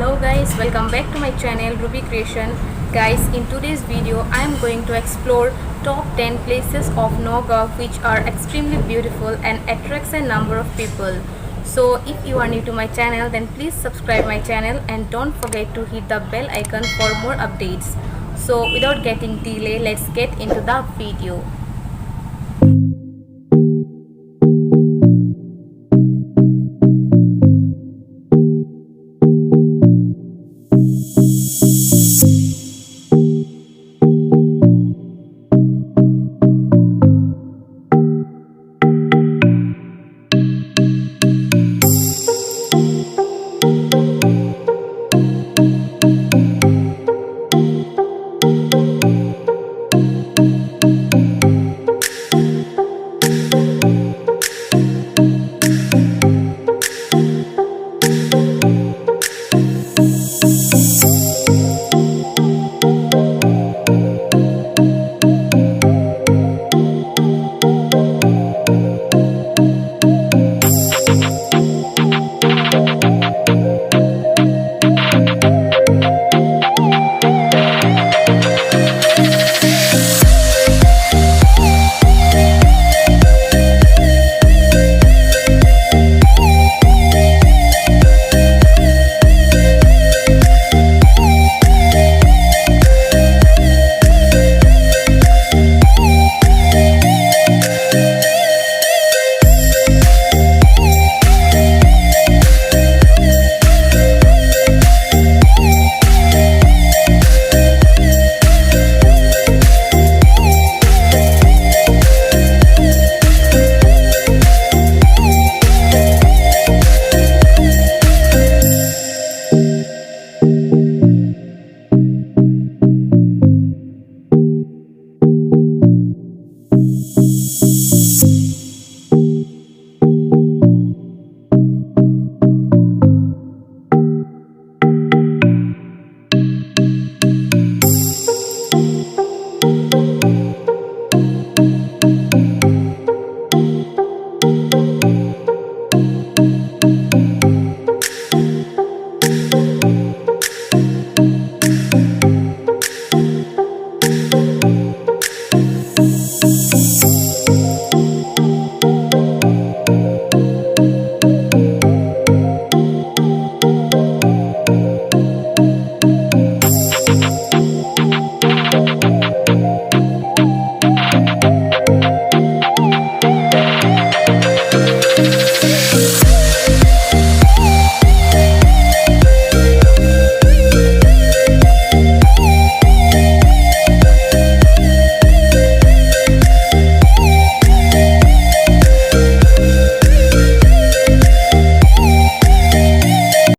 Hello guys, welcome back to my channel Ruby Creation. Guys, in today's video I am going to explore top 10 places of Nagaon which are extremely beautiful and attracts a number of people. So if you are new to my channel, then please subscribe my channel and don't forget to hit the bell icon for more updates. So without getting delay, let's get into the video.